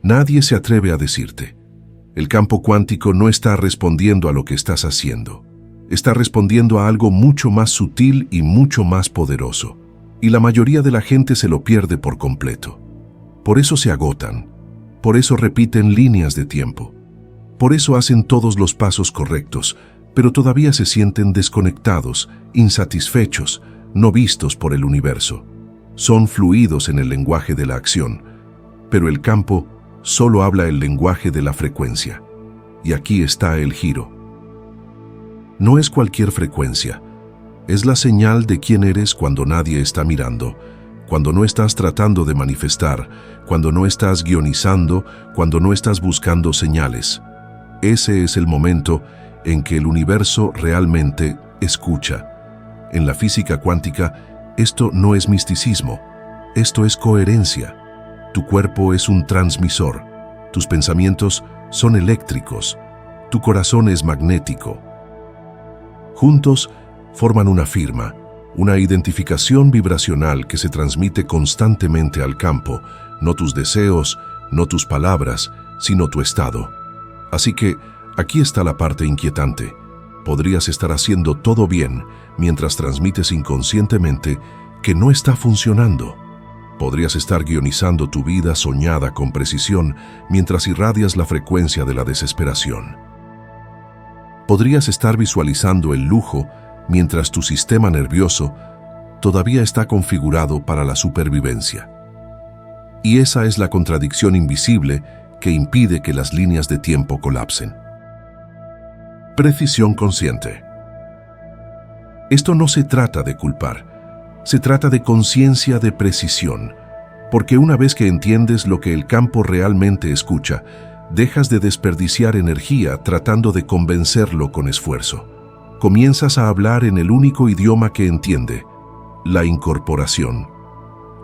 Nadie se atreve a decirte. El campo cuántico no está respondiendo a lo que estás haciendo. Está respondiendo a algo mucho más sutil y mucho más poderoso. Y la mayoría de la gente se lo pierde por completo. Por eso se agotan. Por eso repiten líneas de tiempo. Por eso hacen todos los pasos correctos, pero todavía se sienten desconectados, insatisfechos, no vistos por el universo. Son fluidos en el lenguaje de la acción, pero el campo solo habla el lenguaje de la frecuencia. Y aquí está el giro. No es cualquier frecuencia. Es la señal de quién eres cuando nadie está mirando, cuando no estás tratando de manifestar, cuando no estás guionizando, cuando no estás buscando señales. Ese es el momento en que el universo realmente escucha. En la física cuántica, esto no es misticismo, esto es coherencia. Tu cuerpo es un transmisor, tus pensamientos son eléctricos, tu corazón es magnético. Juntos forman una firma, una identificación vibracional que se transmite constantemente al campo, no tus deseos, no tus palabras, sino tu estado. Así que aquí está la parte inquietante. Podrías estar haciendo todo bien mientras transmites inconscientemente que no está funcionando. Podrías estar guionizando tu vida soñada con precisión mientras irradias la frecuencia de la desesperación. Podrías estar visualizando el lujo mientras tu sistema nervioso todavía está configurado para la supervivencia. Y esa es la contradicción invisible que impide que las líneas de tiempo colapsen. Precisión consciente. Esto no se trata de culpar. Se trata de conciencia de precisión, porque una vez que entiendes lo que el campo realmente escucha, dejas de desperdiciar energía tratando de convencerlo con esfuerzo. Comienzas a hablar en el único idioma que entiende, la incorporación.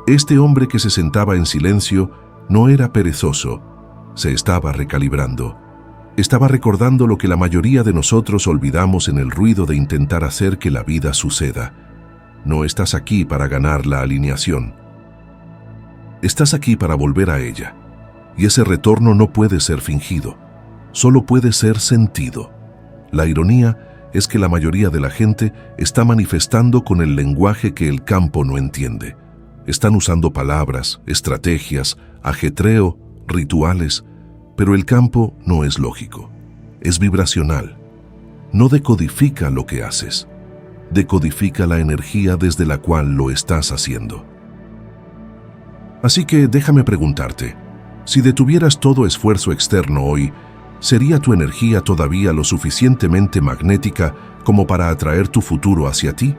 Este hombre que se sentaba en silencio no era perezoso, se estaba recalibrando. Estaba recordando lo que la mayoría de nosotros olvidamos en el ruido de intentar hacer que la vida suceda. No estás aquí para ganar la alineación. Estás aquí para volver a ella. Y ese retorno no puede ser fingido. Solo puede ser sentido. La ironía es que la mayoría de la gente está manifestando con el lenguaje que el campo no entiende. Están usando palabras, estrategias, ajetreo, rituales, pero el campo no es lógico. Es vibracional. No decodifica lo que haces. Decodifica la energía desde la cual lo estás haciendo. Así que déjame preguntarte, si detuvieras todo esfuerzo externo hoy, ¿sería tu energía todavía lo suficientemente magnética como para atraer tu futuro hacia ti?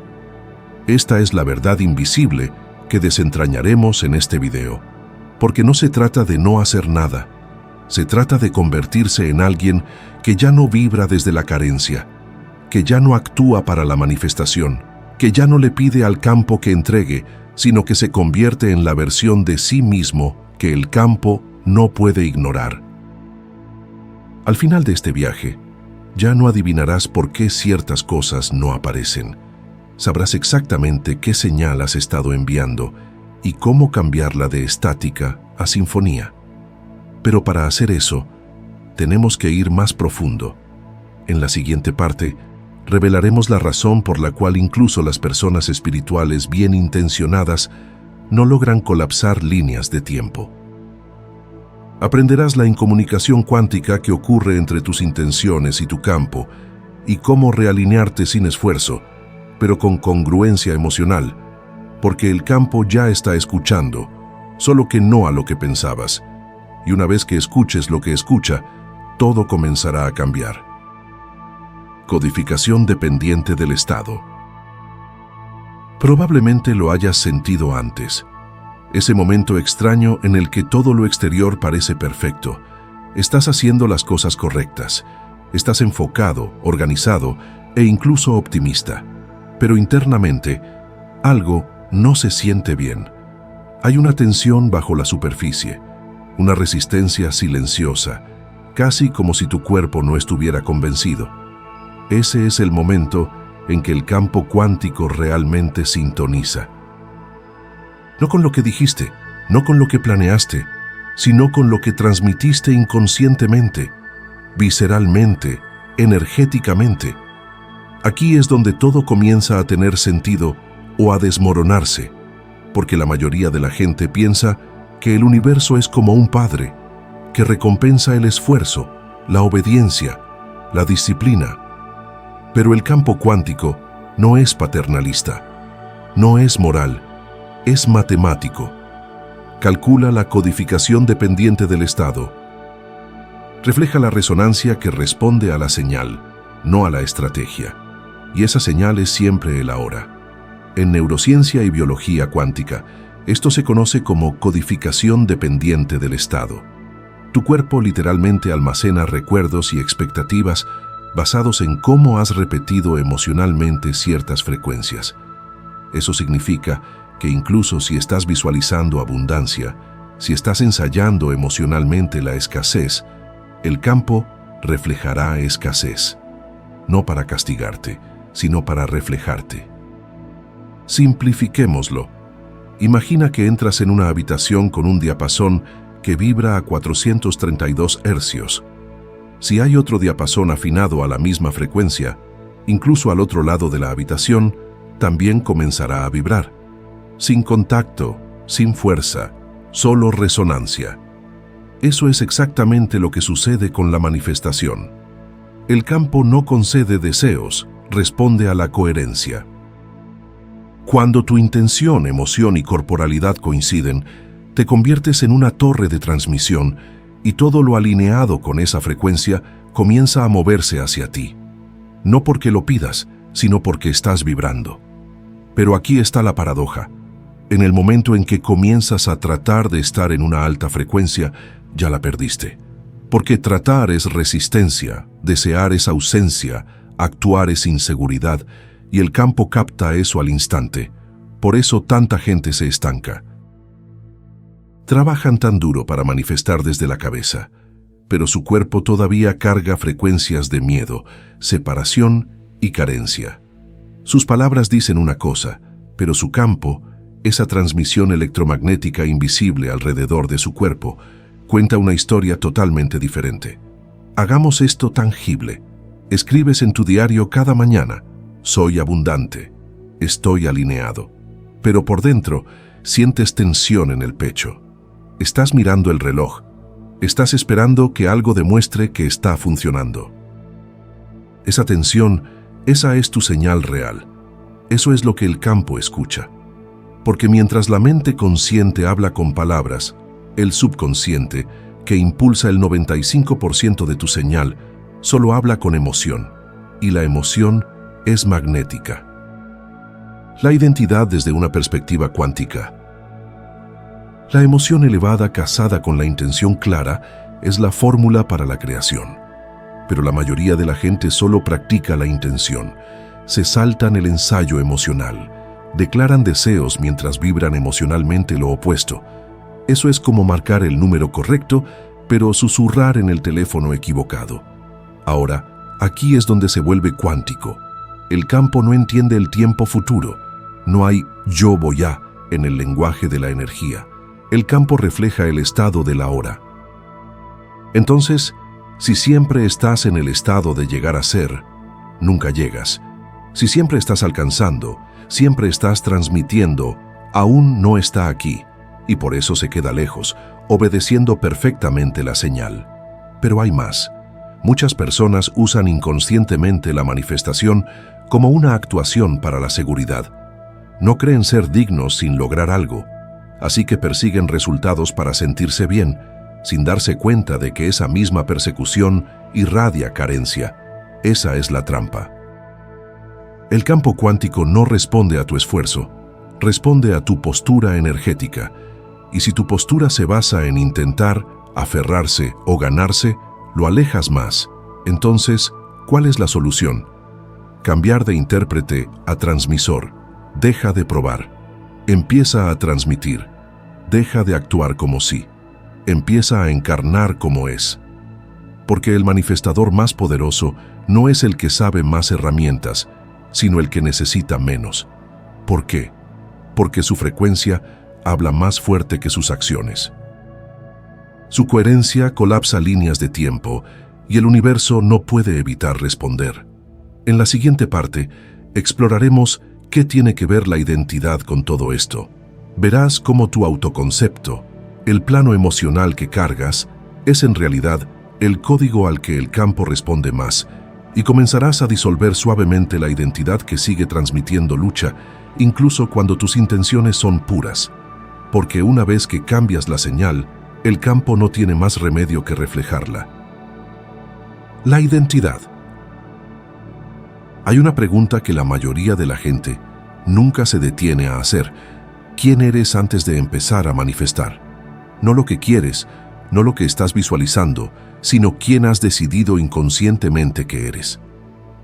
Esta es la verdad invisible que desentrañaremos en este video, porque no se trata de no hacer nada, se trata de convertirse en alguien que ya no vibra desde la carencia, que ya no actúa para la manifestación, que ya no le pide al campo que entregue, sino que se convierte en la versión de sí mismo que el campo no puede ignorar. Al final de este viaje, ya no adivinarás por qué ciertas cosas no aparecen. Sabrás exactamente qué señal has estado enviando y cómo cambiarla de estática a sinfonía. Pero para hacer eso, tenemos que ir más profundo. En la siguiente parte, revelaremos la razón por la cual incluso las personas espirituales bien intencionadas no logran colapsar líneas de tiempo. Aprenderás la incomunicación cuántica que ocurre entre tus intenciones y tu campo y cómo realinearte sin esfuerzo, pero con congruencia emocional, porque el campo ya está escuchando, solo que no a lo que pensabas. Y una vez que escuches lo que escucha, todo comenzará a cambiar. Codificación dependiente del estado. Probablemente lo hayas sentido antes. Ese momento extraño en el que todo lo exterior parece perfecto. Estás haciendo las cosas correctas. Estás enfocado, organizado e incluso optimista. Pero internamente, algo no se siente bien. Hay una tensión bajo la superficie, una resistencia silenciosa, casi como si tu cuerpo no estuviera convencido. Ese es el momento en que el campo cuántico realmente sintoniza. No con lo que dijiste, no con lo que planeaste, sino con lo que transmitiste inconscientemente, visceralmente, energéticamente. Aquí es donde todo comienza a tener sentido o a desmoronarse, porque la mayoría de la gente piensa que el universo es como un padre, que recompensa el esfuerzo, la obediencia, la disciplina. Pero el campo cuántico no es paternalista, no es moral, es matemático. Calcula la codificación dependiente del estado. Refleja la resonancia que responde a la señal, no a la estrategia. Y esa señal es siempre el ahora. En neurociencia y biología cuántica, esto se conoce como codificación dependiente del estado. Tu cuerpo literalmente almacena recuerdos y expectativas basados en cómo has repetido emocionalmente ciertas frecuencias. Eso significa que incluso si estás visualizando abundancia, si estás ensayando emocionalmente la escasez, el campo reflejará escasez, no para castigarte, sino para reflejarte. Simplifiquémoslo. Imagina que entras en una habitación con un diapasón que vibra a 432 hercios. Si hay otro diapasón afinado a la misma frecuencia, incluso al otro lado de la habitación, también comenzará a vibrar. Sin contacto, sin fuerza, solo resonancia. Eso es exactamente lo que sucede con la manifestación. El campo no concede deseos, responde a la coherencia. Cuando tu intención, emoción y corporalidad coinciden, te conviertes en una torre de transmisión y todo lo alineado con esa frecuencia comienza a moverse hacia ti. No porque lo pidas, sino porque estás vibrando. Pero aquí está la paradoja. En el momento en que comienzas a tratar de estar en una alta frecuencia, ya la perdiste. Porque tratar es resistencia, desear es ausencia, actuar es inseguridad, y el campo capta eso al instante. Por eso tanta gente se estanca. Trabajan tan duro para manifestar desde la cabeza, pero su cuerpo todavía carga frecuencias de miedo, separación y carencia. Sus palabras dicen una cosa, pero su campo, esa transmisión electromagnética invisible alrededor de su cuerpo, cuenta una historia totalmente diferente. Hagamos esto tangible. Escribes en tu diario cada mañana: soy abundante, estoy alineado. Pero por dentro sientes tensión en el pecho. Estás mirando el reloj. Estás esperando que algo demuestre que está funcionando. Esa tensión, esa es tu señal real. Eso es lo que el campo escucha. Porque mientras la mente consciente habla con palabras, el subconsciente, que impulsa el 95% de tu señal, solo habla con emoción. Y la emoción es magnética. La identidad desde una perspectiva cuántica. La emoción elevada casada con la intención clara es la fórmula para la creación. Pero la mayoría de la gente solo practica la intención. Se saltan el ensayo emocional. Declaran deseos mientras vibran emocionalmente lo opuesto. Eso es como marcar el número correcto, pero susurrar en el teléfono equivocado. Ahora, aquí es donde se vuelve cuántico. El campo no entiende el tiempo futuro. No hay yo voy a en el lenguaje de la energía. El campo refleja el estado del ahora. Entonces, si siempre estás en el estado de llegar a ser, nunca llegas. Si siempre estás alcanzando, siempre estás transmitiendo, aún no está aquí, y por eso se queda lejos, obedeciendo perfectamente la señal. Pero hay más. Muchas personas usan inconscientemente la manifestación como una actuación para la seguridad. No creen ser dignos sin lograr algo, así que persiguen resultados para sentirse bien, sin darse cuenta de que esa misma persecución irradia carencia. Esa es la trampa. El campo cuántico no responde a tu esfuerzo, responde a tu postura energética. Y si tu postura se basa en intentar, aferrarse o ganarse, lo alejas más. Entonces, ¿cuál es la solución? Cambiar de intérprete a transmisor. Deja de probar. Empieza a transmitir. Deja de actuar como sí. Empieza a encarnar como es. Porque el manifestador más poderoso no es el que sabe más herramientas, sino el que necesita menos. ¿Por qué? Porque su frecuencia habla más fuerte que sus acciones. Su coherencia colapsa líneas de tiempo y el universo no puede evitar responder. En la siguiente parte, exploraremos qué tiene que ver la identidad con todo esto. Verás cómo tu autoconcepto, el plano emocional que cargas, es en realidad el código al que el campo responde más, y comenzarás a disolver suavemente la identidad que sigue transmitiendo lucha, incluso cuando tus intenciones son puras. Porque una vez que cambias la señal, el campo no tiene más remedio que reflejarla. La identidad. Hay una pregunta que la mayoría de la gente nunca se detiene a hacer. ¿Quién eres antes de empezar a manifestar? No lo que quieres, no lo que estás visualizando, sino quién has decidido inconscientemente que eres.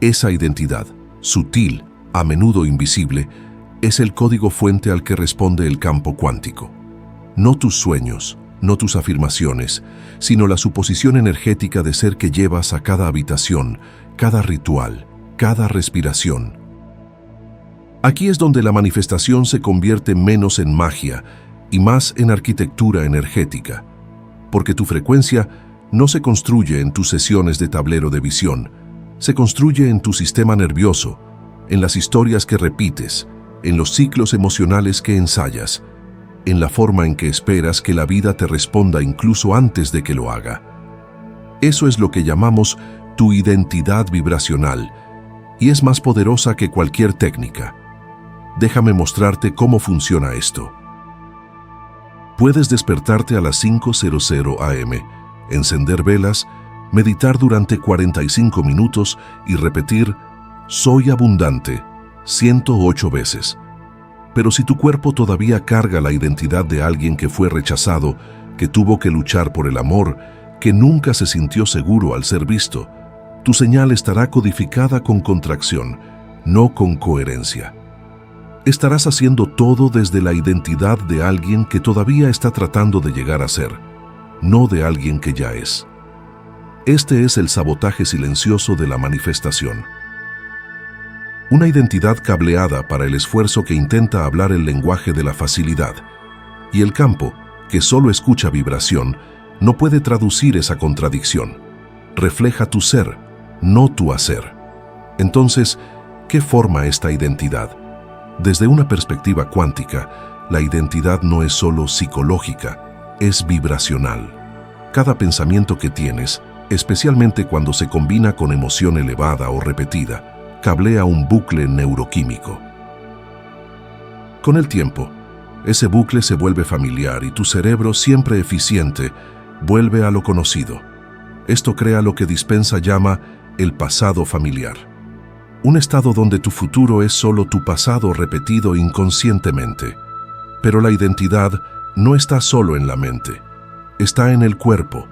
Esa identidad, sutil, a menudo invisible, es el código fuente al que responde el campo cuántico. No tus sueños, no tus afirmaciones, sino la suposición energética de ser que llevas a cada habitación, cada ritual, cada respiración. Aquí es donde la manifestación se convierte menos en magia y más en arquitectura energética, porque tu frecuencia no se construye en tus sesiones de tablero de visión, se construye en tu sistema nervioso, en las historias que repites, en los ciclos emocionales que ensayas, en la forma en que esperas que la vida te responda incluso antes de que lo haga. Eso es lo que llamamos tu identidad vibracional, y es más poderosa que cualquier técnica. Déjame mostrarte cómo funciona esto. Puedes despertarte a las 5:00 am, encender velas, meditar durante 45 minutos y repetir «Soy abundante» 108 veces. Pero si tu cuerpo todavía carga la identidad de alguien que fue rechazado, que tuvo que luchar por el amor, que nunca se sintió seguro al ser visto, tu señal estará codificada con contracción, no con coherencia. Estarás haciendo todo desde la identidad de alguien que todavía está tratando de llegar a ser, no de alguien que ya es. Este es el sabotaje silencioso de la manifestación. Una identidad cableada para el esfuerzo que intenta hablar el lenguaje de la facilidad, y el campo, que solo escucha vibración, no puede traducir esa contradicción. Refleja tu ser, no tu hacer. Entonces, ¿qué forma esta identidad? Desde una perspectiva cuántica, la identidad no es solo psicológica, es vibracional. Cada pensamiento que tienes, especialmente cuando se combina con emoción elevada o repetida, cablea un bucle neuroquímico. Con el tiempo, ese bucle se vuelve familiar y tu cerebro, siempre eficiente, vuelve a lo conocido. Esto crea lo que Dispenza llama el pasado familiar. Un estado donde tu futuro es solo tu pasado repetido inconscientemente. Pero la identidad no está solo en la mente, está en el cuerpo.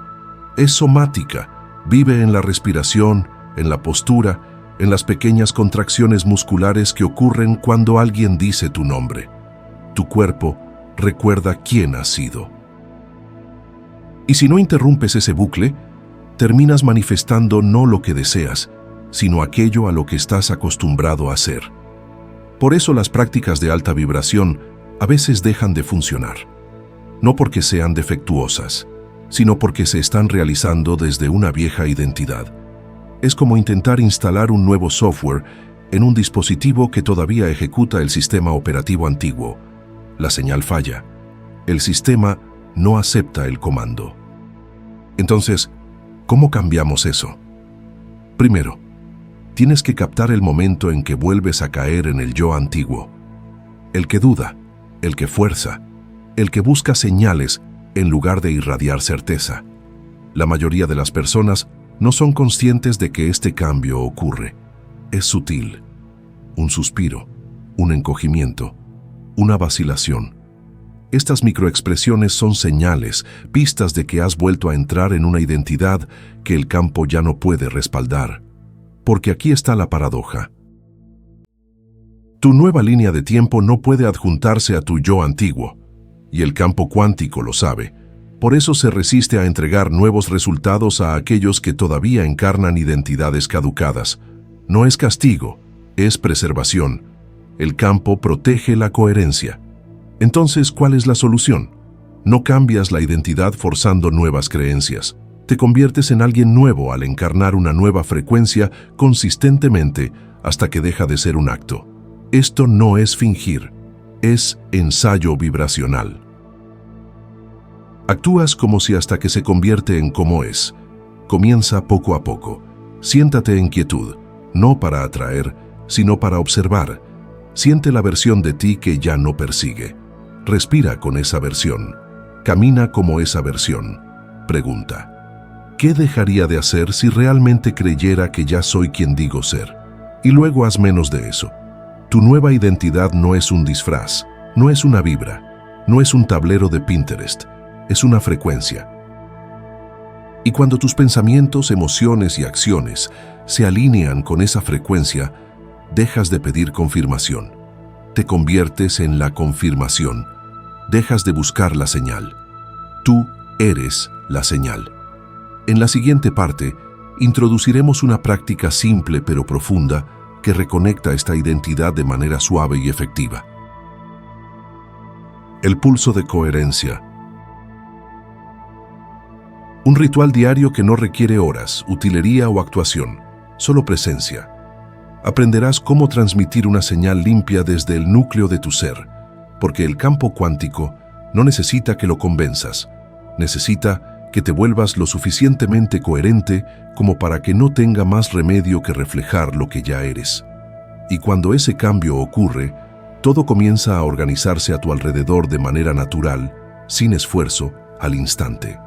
Es somática, vive en la respiración, en la postura, en las pequeñas contracciones musculares que ocurren cuando alguien dice tu nombre. Tu cuerpo recuerda quién has sido. Y si no interrumpes ese bucle, terminas manifestando no lo que deseas, sino aquello a lo que estás acostumbrado a hacer. Por eso las prácticas de alta vibración a veces dejan de funcionar. No porque sean defectuosas, sino porque se están realizando desde una vieja identidad. Es como intentar instalar un nuevo software en un dispositivo que todavía ejecuta el sistema operativo antiguo. La señal falla. El sistema no acepta el comando. Entonces, ¿cómo cambiamos eso? Primero, tienes que captar el momento en que vuelves a caer en el yo antiguo. El que duda, el que fuerza, el que busca señales en lugar de irradiar certeza. La mayoría de las personas no son conscientes de que este cambio ocurre. Es sutil. Un suspiro, un encogimiento, una vacilación. Estas microexpresiones son señales, pistas de que has vuelto a entrar en una identidad que el campo ya no puede respaldar. Porque aquí está la paradoja. Tu nueva línea de tiempo no puede adjuntarse a tu yo antiguo, y el campo cuántico lo sabe. Por eso se resiste a entregar nuevos resultados a aquellos que todavía encarnan identidades caducadas. No es castigo, es preservación. El campo protege la coherencia. Entonces, ¿cuál es la solución? No cambias la identidad forzando nuevas creencias. Te conviertes en alguien nuevo al encarnar una nueva frecuencia consistentemente hasta que deja de ser un acto. Esto no es fingir, es ensayo vibracional. Actúas como si hasta que se convierte en como es. Comienza poco a poco. Siéntate en quietud, no para atraer, sino para observar. Siente la versión de ti que ya no persigue. Respira con esa versión. Camina como esa versión. Pregunta: ¿qué dejaría de hacer si realmente creyera que ya soy quien digo ser? Y luego haz menos de eso. Tu nueva identidad no es un disfraz, no es una vibra, no es un tablero de Pinterest, es una frecuencia. Y cuando tus pensamientos, emociones y acciones se alinean con esa frecuencia, dejas de pedir confirmación. Te conviertes en la confirmación. Dejas de buscar la señal. Tú eres la señal. En la siguiente parte, introduciremos una práctica simple pero profunda que reconecta esta identidad de manera suave y efectiva. El pulso de coherencia. Un ritual diario que no requiere horas, utilería o actuación, solo presencia. Aprenderás cómo transmitir una señal limpia desde el núcleo de tu ser, porque el campo cuántico no necesita que lo convenzas, necesita que te vuelvas lo suficientemente coherente como para que no tenga más remedio que reflejar lo que ya eres. Y cuando ese cambio ocurre, todo comienza a organizarse a tu alrededor de manera natural, sin esfuerzo, al instante.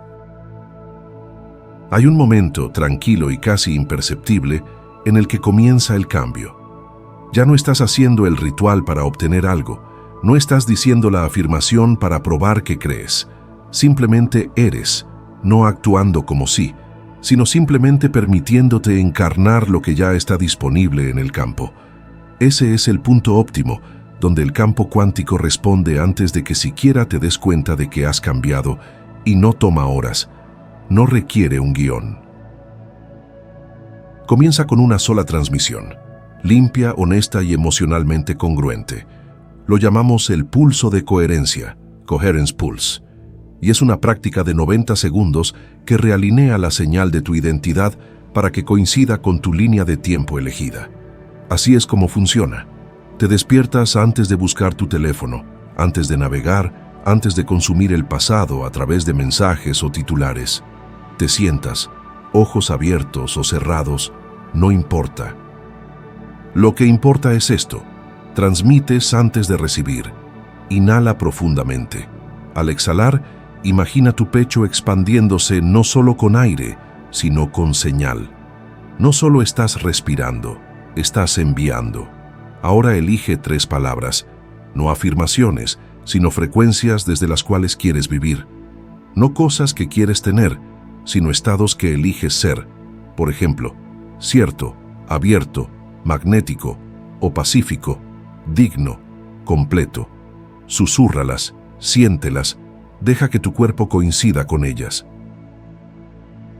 Hay un momento tranquilo y casi imperceptible en el que comienza el cambio. Ya no estás haciendo el ritual para obtener algo, no estás diciendo la afirmación para probar que crees. Simplemente eres, no actuando como sí, sino simplemente permitiéndote encarnar lo que ya está disponible en el campo. Ese es el punto óptimo, donde el campo cuántico responde antes de que siquiera te des cuenta de que has cambiado, y no toma horas, no requiere un guión. Comienza con una sola transmisión, limpia, honesta y emocionalmente congruente. Lo llamamos el pulso de coherencia, Coherence Pulse. Y es una práctica de 90 segundos que realinea la señal de tu identidad para que coincida con tu línea de tiempo elegida. Así es como funciona. Te despiertas antes de buscar tu teléfono, antes de navegar, antes de consumir el pasado a través de mensajes o titulares. Te sientas, ojos abiertos o cerrados, no importa. Lo que importa es esto: transmites antes de recibir. Inhala profundamente. Al exhalar, imagina tu pecho expandiéndose no solo con aire, sino con señal. No solo estás respirando, estás enviando. Ahora elige 3 palabras, no afirmaciones, sino frecuencias desde las cuales quieres vivir. No cosas que quieres tener, sino estados que eliges ser. Por ejemplo, cierto, abierto, magnético o pacífico, digno, completo. Susúrralas, siéntelas, deja que tu cuerpo coincida con ellas.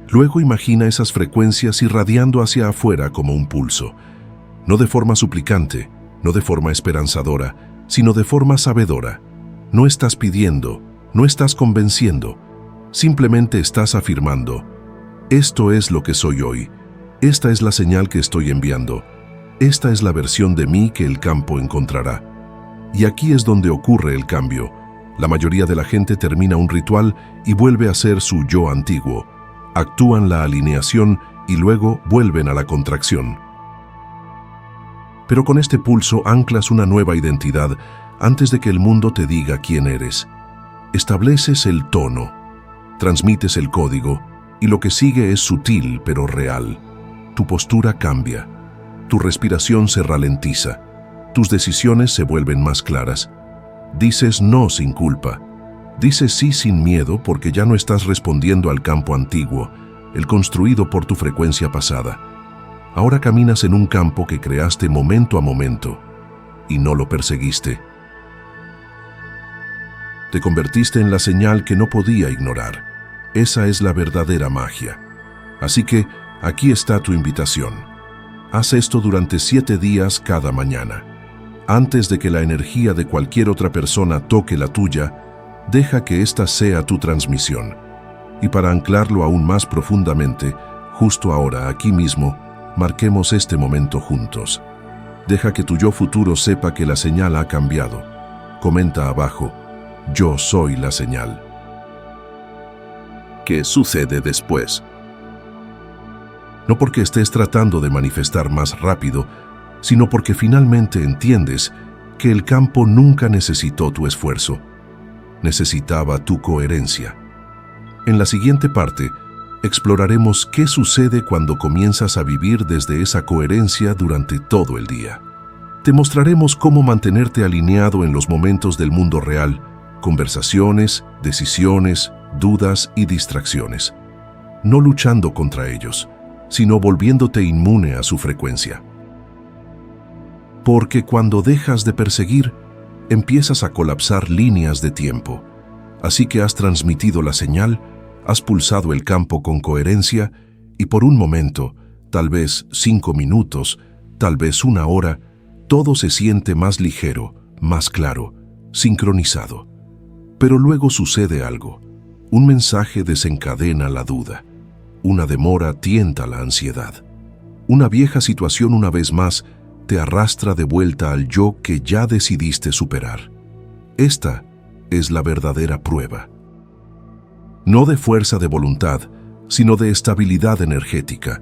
Luego imagina esas frecuencias irradiando hacia afuera como un pulso, no de forma suplicante, no de forma esperanzadora, sino de forma sabedora. No estás pidiendo, no estás convenciendo, simplemente estás afirmando: esto es lo que soy hoy, esta es la señal que estoy enviando, esta es la versión de mí que el campo encontrará. Y aquí es donde ocurre el cambio. La mayoría de la gente termina un ritual y vuelve a ser su yo antiguo. Actúan la alineación y luego vuelven a la contracción. Pero con este pulso anclas una nueva identidad antes de que el mundo te diga quién eres. Estableces el tono, transmites el código y lo que sigue es sutil pero real. Tu postura cambia, tu respiración se ralentiza, tus decisiones se vuelven más claras. Dices no sin culpa. Dices sí sin miedo porque ya no estás respondiendo al campo antiguo, el construido por tu frecuencia pasada. Ahora caminas en un campo que creaste momento a momento y no lo perseguiste. Te convertiste en la señal que no podía ignorar. Esa es la verdadera magia. Así que aquí está tu invitación. Haz esto durante 7 días cada mañana. Antes de que la energía de cualquier otra persona toque la tuya, deja que ésta sea tu transmisión. Y para anclarlo aún más profundamente, justo ahora, aquí mismo, marquemos este momento juntos. Deja que tu yo futuro sepa que la señal ha cambiado. Comenta abajo: yo soy la señal. ¿Qué sucede después? No porque estés tratando de manifestar más rápido, sino porque finalmente entiendes que el campo nunca necesitó tu esfuerzo. Necesitaba tu coherencia. En la siguiente parte, exploraremos qué sucede cuando comienzas a vivir desde esa coherencia durante todo el día. Te mostraremos cómo mantenerte alineado en los momentos del mundo real, conversaciones, decisiones, dudas y distracciones, no luchando contra ellos, sino volviéndote inmune a su frecuencia. Porque cuando dejas de perseguir, empiezas a colapsar líneas de tiempo. Así que has transmitido la señal, has pulsado el campo con coherencia y por un momento, tal vez 5 minutos, tal vez 1 hora, todo se siente más ligero, más claro, sincronizado. Pero luego sucede algo. Un mensaje desencadena la duda. Una demora tienta la ansiedad. Una vieja situación una vez más te arrastra de vuelta al yo que ya decidiste superar. Esta es la verdadera prueba. No de fuerza de voluntad, sino de estabilidad energética,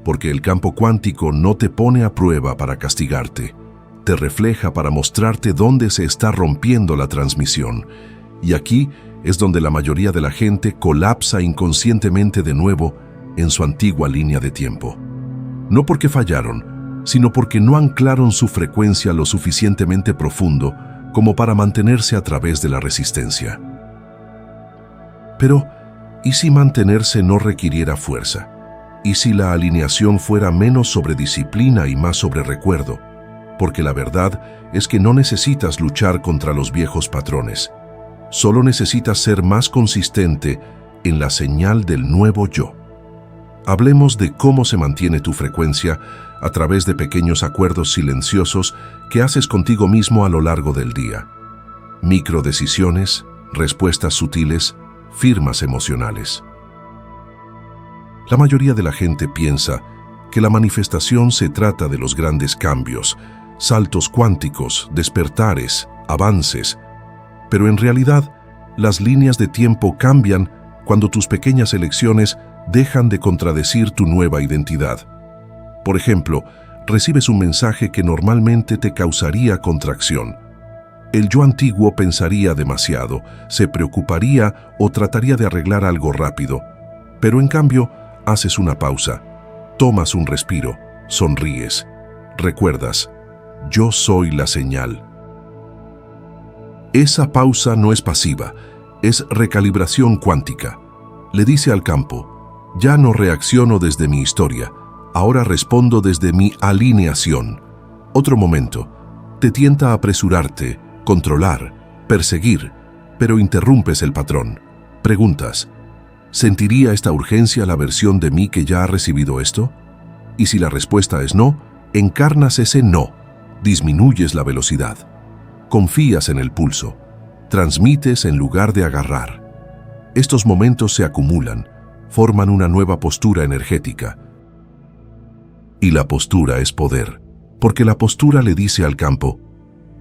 porque el campo cuántico no te pone a prueba para castigarte, te refleja para mostrarte dónde se está rompiendo la transmisión, y aquí es donde la mayoría de la gente colapsa inconscientemente de nuevo en su antigua línea de tiempo. No porque fallaron, sino porque no anclaron su frecuencia lo suficientemente profundo como para mantenerse a través de la resistencia. Pero, ¿y si mantenerse no requiriera fuerza? ¿Y si la alineación fuera menos sobre disciplina y más sobre recuerdo? Porque la verdad es que no necesitas luchar contra los viejos patrones. Solo necesitas ser más consistente en la señal del nuevo yo. Hablemos de cómo se mantiene tu frecuencia a través de pequeños acuerdos silenciosos que haces contigo mismo a lo largo del día. Microdecisiones, respuestas sutiles, firmas emocionales. La mayoría de la gente piensa que la manifestación se trata de los grandes cambios, saltos cuánticos, despertares, avances, pero en realidad las líneas de tiempo cambian cuando tus pequeñas elecciones dejan de contradecir tu nueva identidad. Por ejemplo, recibes un mensaje que normalmente te causaría contracción. El yo antiguo pensaría demasiado, se preocuparía o trataría de arreglar algo rápido, pero en cambio haces una pausa, tomas un respiro, sonríes, recuerdas: yo soy la señal. Esa pausa no es pasiva, es recalibración cuántica. Le dice al campo: ya no reacciono desde mi historia, ahora respondo desde mi alineación. Otro momento, te tienta a apresurarte, controlar, perseguir, pero interrumpes el patrón. Preguntas: ¿sentiría esta urgencia la versión de mí que ya ha recibido esto? Y si la respuesta es no, encarnas ese no, disminuyes la velocidad. Confías en el pulso, transmites en lugar de agarrar. Estos momentos se acumulan, forman una nueva postura energética. Y la postura es poder, porque la postura le dice al campo: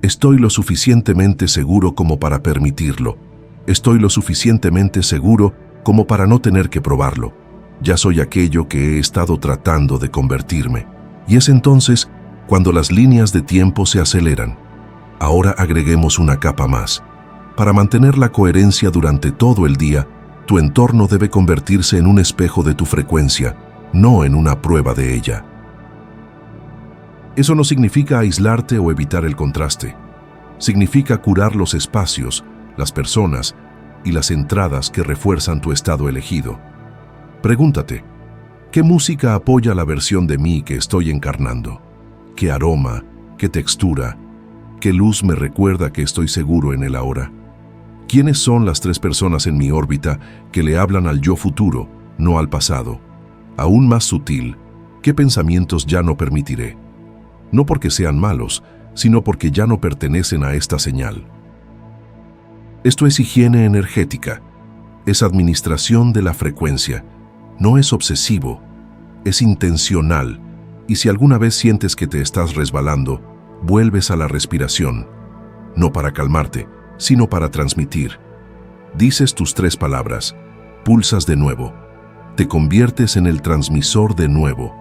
estoy lo suficientemente seguro como para permitirlo, estoy lo suficientemente seguro como para no tener que probarlo, ya soy aquello que he estado tratando de convertirme. Y es entonces cuando las líneas de tiempo se aceleran. Ahora agreguemos una capa más. Para mantener la coherencia durante todo el día, tu entorno debe convertirse en un espejo de tu frecuencia, no en una prueba de ella. Eso no significa aislarte o evitar el contraste. Significa curar los espacios, las personas y las entradas que refuerzan tu estado elegido. Pregúntate: ¿qué música apoya la versión de mí que estoy encarnando? ¿Qué aroma? ¿Qué textura? ¿Qué luz me recuerda que estoy seguro en el ahora? ¿Quiénes son las 3 personas en mi órbita que le hablan al yo futuro, no al pasado? Aún más sutil, ¿qué pensamientos ya no permitiré? No porque sean malos, sino porque ya no pertenecen a esta señal. Esto es higiene energética, es administración de la frecuencia, no es obsesivo, es intencional, y si alguna vez sientes que te estás resbalando, vuelves a la respiración, no para calmarte, sino para transmitir. Dices tus 3 palabras, pulsas de nuevo, te conviertes en el transmisor de nuevo,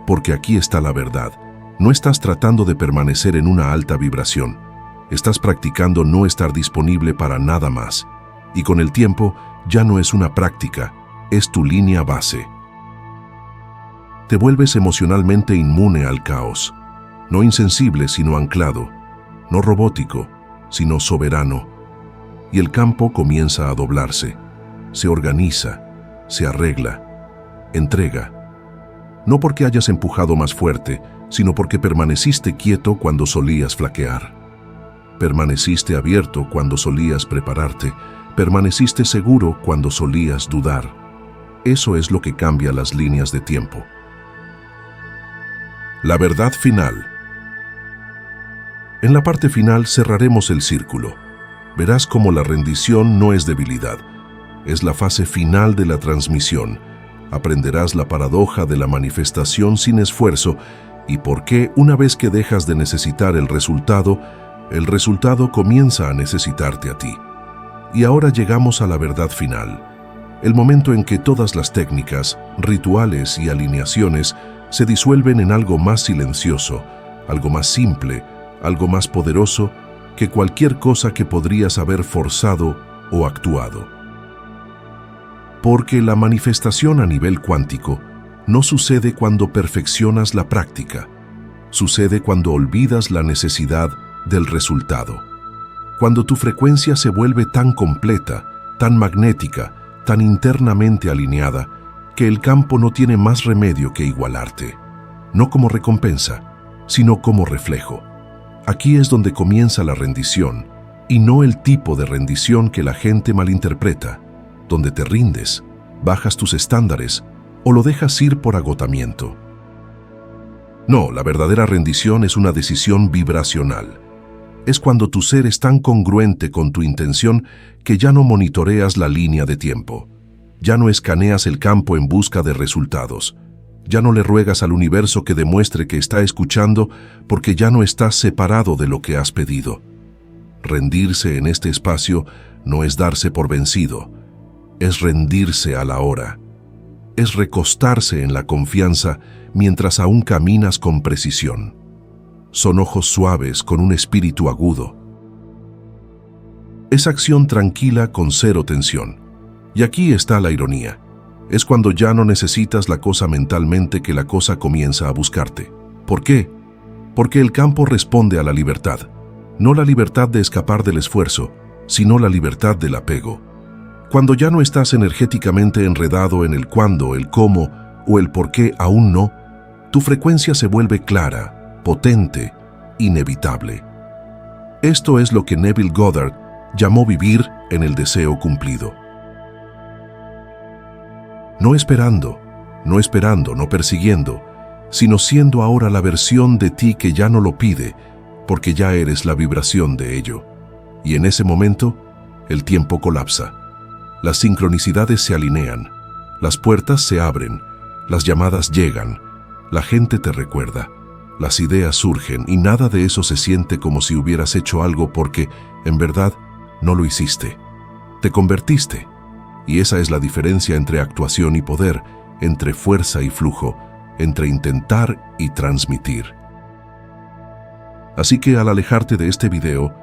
porque aquí está la verdad. No estás tratando de permanecer en una alta vibración, estás practicando no estar disponible para nada más, y con el tiempo ya no es una práctica, es tu línea base. Te vuelves emocionalmente inmune al caos, no insensible sino anclado, no robótico, sino soberano, y el campo comienza a doblarse, se organiza, se arregla, entrega. No porque hayas empujado más fuerte, sino porque permaneciste quieto cuando solías flaquear. Permaneciste abierto cuando solías prepararte, permaneciste seguro cuando solías dudar. Eso es lo que cambia las líneas de tiempo. La verdad final. En la parte final cerraremos el círculo. Verás cómo la rendición no es debilidad, es la fase final de la transmisión. Aprenderás la paradoja de la manifestación sin esfuerzo y por qué una vez que dejas de necesitar el resultado comienza a necesitarte a ti. Y ahora llegamos a la verdad final, el momento en que todas las técnicas, rituales y alineaciones se disuelven en algo más silencioso, algo más simple, algo más poderoso que cualquier cosa que podrías haber forzado o actuado. Porque la manifestación a nivel cuántico no sucede cuando perfeccionas la práctica, sucede cuando olvidas la necesidad del resultado. Cuando tu frecuencia se vuelve tan completa, tan magnética, tan internamente alineada, que el campo no tiene más remedio que igualarte, no como recompensa, sino como reflejo. Aquí es donde comienza la rendición, y no el tipo de rendición que la gente malinterpreta, donde te rindes, bajas tus estándares o lo dejas ir por agotamiento. No, la verdadera rendición es una decisión vibracional. Es cuando tu ser es tan congruente con tu intención que ya no monitoreas la línea de tiempo. Ya no escaneas el campo en busca de resultados. Ya no le ruegas al universo que demuestre que está escuchando porque ya no estás separado de lo que has pedido. Rendirse en este espacio no es darse por vencido, es rendirse a la hora. Es recostarse en la confianza mientras aún caminas con precisión. Son ojos suaves con un espíritu agudo. Es acción tranquila con cero tensión. Y aquí está la ironía. Es cuando ya no necesitas la cosa mentalmente que la cosa comienza a buscarte. ¿Por qué? Porque el campo responde a la libertad. No la libertad de escapar del esfuerzo, sino la libertad del apego. Cuando ya no estás energéticamente enredado en el cuándo, el cómo o el por qué aún no, tu frecuencia se vuelve clara, potente, inevitable. Esto es lo que Neville Goddard llamó vivir en el deseo cumplido. No esperando, no persiguiendo, sino siendo ahora la versión de ti que ya no lo pide, porque ya eres la vibración de ello. Y en ese momento, el tiempo colapsa. Las sincronicidades se alinean, las puertas se abren, las llamadas llegan, la gente te recuerda, las ideas surgen y nada de eso se siente como si hubieras hecho algo porque, en verdad, no lo hiciste. Te convertiste. Y esa es la diferencia entre actuación y poder, entre fuerza y flujo, entre intentar y transmitir. Así que al alejarte de este video,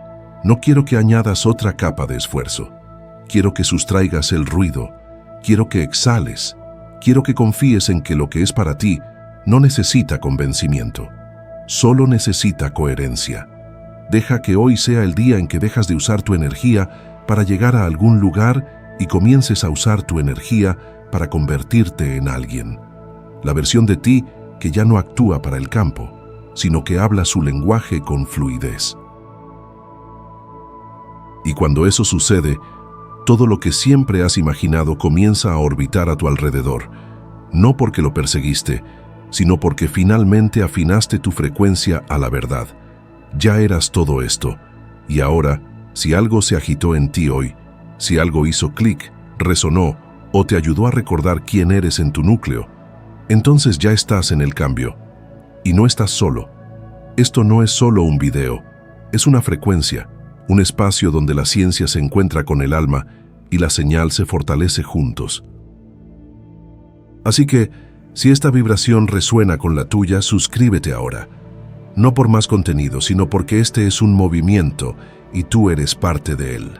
no quiero que añadas otra capa de esfuerzo. Quiero que sustraigas el ruido, quiero que exhales, quiero que confíes en que lo que es para ti no necesita convencimiento, solo necesita coherencia. Deja que hoy sea el día en que dejas de usar tu energía para llegar a algún lugar y comiences a usar tu energía para convertirte en alguien. La versión de ti que ya no actúa para el campo, sino que habla su lenguaje con fluidez. Y cuando eso sucede, todo lo que siempre has imaginado comienza a orbitar a tu alrededor, no porque lo perseguiste, sino porque finalmente afinaste tu frecuencia a la verdad. Ya eras todo esto, y ahora Si algo se agitó en ti hoy, si algo hizo clic, resonó o te ayudó a recordar quién eres en tu núcleo, entonces ya estás en el cambio. Y no estás solo. Esto no es solo un video, es una frecuencia, un espacio donde la ciencia se encuentra con el alma y la señal se fortalece juntos. Así que, si esta vibración resuena con la tuya, suscríbete ahora. No por más contenido, sino porque este es un movimiento y tú eres parte de él.